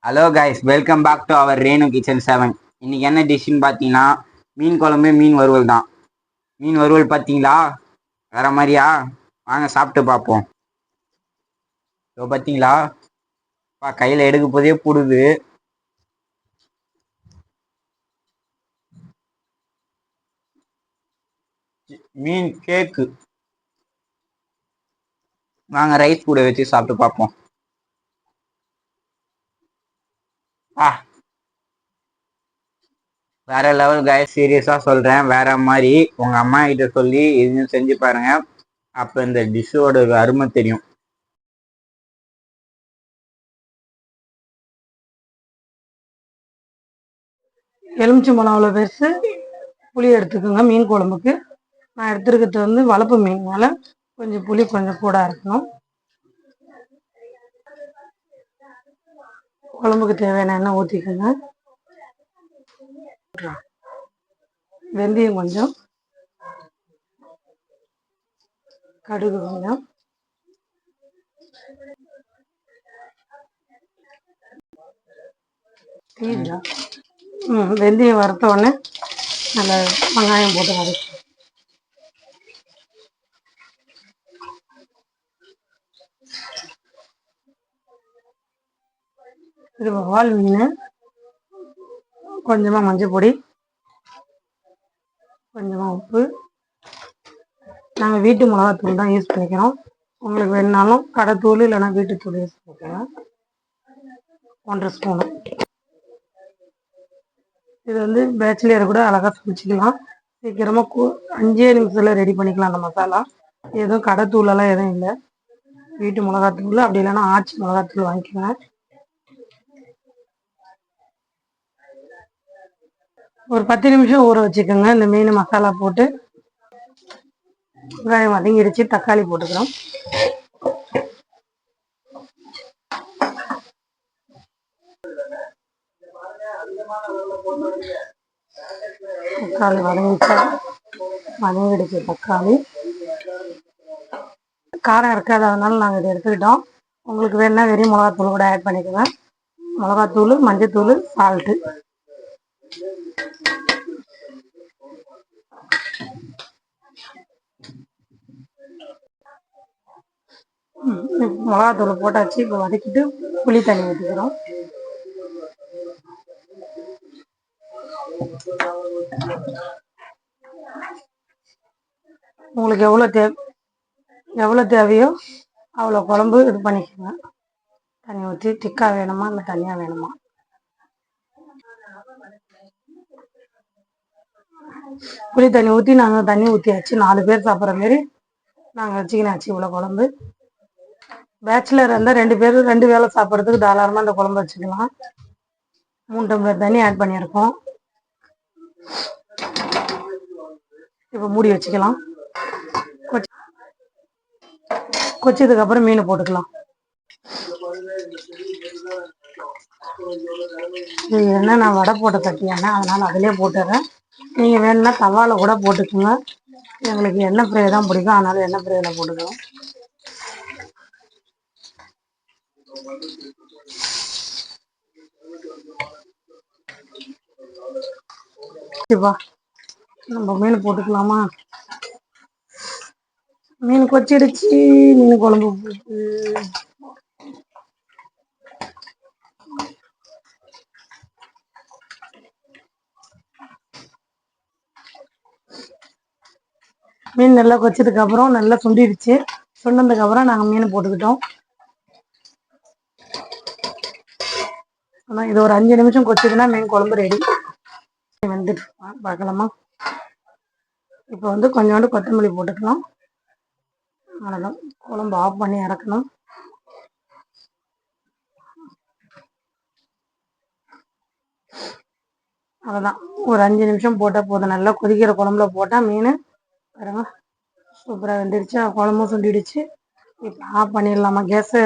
Hello guys, welcome back to our Renu kitchen 7. இன்னைக்கு என்ன டிஷ்ஷுன்னு பார்த்தீங்கன்னா மீன் குழம்பு, மீன் வறுவல் தான். மீன் வறுவல் பார்த்தீங்களா வேற மாதிரியா? வாங்க சாப்பிட்டு பார்ப்போம். இப்போ பார்த்தீங்களா கையில் எடுக்க போதே புடுது. மீன் கேக்கு. வாங்க ரைஸ் கூட வச்சு சாப்பிட்டு பார்ப்போம். வேற லெவல் கைஸ், சீரியஸா சொல்றேன். வேற மாதிரி உங்க அம்மா கிட்ட சொல்லி எதுவும் செஞ்சு பாருங்க. அப்ப இந்த டிஷ்ஷோட அருமை தெரியும். எலுமிச்சம்பழம் அவ்வளோ பெருசு புளி எடுத்துக்கோங்க. மீன் குழம்புக்கு நான் எடுத்துருக்கிறது வந்து வளர்ப்பு மீன்னால கொஞ்சம் புளி கொஞ்சம் கூட இருக்கணும். குழம்புக்கு தேவையான எண்ணெய் ஊற்றிக்கோங்க. வெந்தயம் கொஞ்சம், கடுகு கொஞ்சம், வெந்தயம் வறுத்த உடனே நல்ல வெங்காயம் போட்டு வதக்கி இது வால் மீன். கொஞ்சமாக மஞ்சள் பொடி, கொஞ்சமாக உப்பு. நாங்கள் வீட்டு மிளகாத்தூள் தான் யூஸ் பண்ணிக்கிறோம். உங்களுக்கு வேணுனாலும் கடைத்தூள் இல்லைன்னா வீட்டுத்தூள் யூஸ் பண்ணிக்கலாம். 1.5 ஸ்பூனு. இது வந்து பேச்சுலர் கூட அழகாக சமைச்சிக்கலாம். சீக்கிரமாக 5 நிமிஷத்தில் ரெடி பண்ணிக்கலாம். அந்த மசாலா எதுவும் கடைத்தூளெல்லாம் எதுவும் இல்லை, வீட்டு மிளகாத்தூள். அப்படி இல்லைன்னா ஆச்சி மிளகாத்தூள் வாங்கிக்கோங்க. ஒரு 10 நிமிஷம் ஊற வச்சுக்கோங்க. இந்த மீன் மசாலா போட்டு வெங்காயம் வதங்கிடுச்சு. தக்காளி போட்டுக்கிறோம். தக்காளி வதங்கிடுச்சு. தக்காளி காரம் இருக்காது, அதனால நாங்கள் இதை எடுத்துக்கிட்டோம். உங்களுக்கு வேணுன்னா வெறும் மிளகாத்தூள் கூட ஆட் பண்ணிக்கோங்க. மிளகாத்தூள், மஞ்சத்தூள், சால்ட்டு. மிளகாத்தூள் போட்டாச்சு. இப்போ வதக்கிட்டு புளி தண்ணி ஊற்றிக்கிறோம். உங்களுக்கு எவ்வளோ தேவையோ அவ்வளோ குழம்பு இது பண்ணிக்கோங்க. தண்ணி ஊற்றி திக்கா வேணுமா இல்லை தனியாக வேணுமா? புளி தண்ணி ஊற்றி நாங்கள் தண்ணி ஊற்றியாச்சு. 4 பேர் சாப்பிட்ற மாரி நாங்கள் வச்சுக்கினாச்சு. இவ்வளோ குழம்பு. பேச்சுலர் இருந்தால் 2 பேர் 2 வேளை சாப்பிட்றதுக்கு தாராளமாக அந்த குழம்பு வச்சுக்கலாம். 3 டம்ளர் தண்ணி ஆட் பண்ணியிருக்கோம். இப்போ மூடி வச்சுக்கலாம். கொச்சதுக்கு அப்புறம் மீன் போட்டுக்கலாம். இது என்ன, நான் வடை போட்ட சட்டியானே, அதனால அதிலே போட்டுறேன். நீங்கள் வேணும்னா தவாவில் கூட போட்டுக்கோங்க. எங்களுக்கு எண்ணெய் ஃப்ரை தான் பிடிக்கும், அதனால எண்ணெய் ஃப்ரையில் போட்டுக்கலாம். நம்ம மீன் போட்டுக்கலாமா? மீன் கொச்சிடுச்சு. மீன் குழம்பு போட்டு மீன் நல்லா கொச்சதுக்கு அப்புறம் நல்லா சுண்டிடுச்சு. சுண்டதுக்கு அப்புறம் நாங்கள் மீன் போட்டுக்கிட்டோம். ஆனால் இது ஒரு 5 நிமிஷம் கொச்சதுன்னா மீன் குழம்பு ரெடி. வந்துட்டு பார்க்கலாமா? இப்போ வந்து கொஞ்சோண்டு கொத்தமல்லி போட்டுக்கலாம். அவ்வளோதான். குழம்பு ஆஃப் பண்ணி இறக்கணும். அவ்வளோதான். ஒரு 5 நிமிஷம் போட்டால் போதும். நல்லா கொதிக்கிற குழம்புல போட்டால் மீன் பாருங்க சூப்பராக வெந்துடுச்சு. குழம்பும் சுண்டிடுச்சு. இப்போ ஆஃப் பண்ணிடலாமா கேஸு?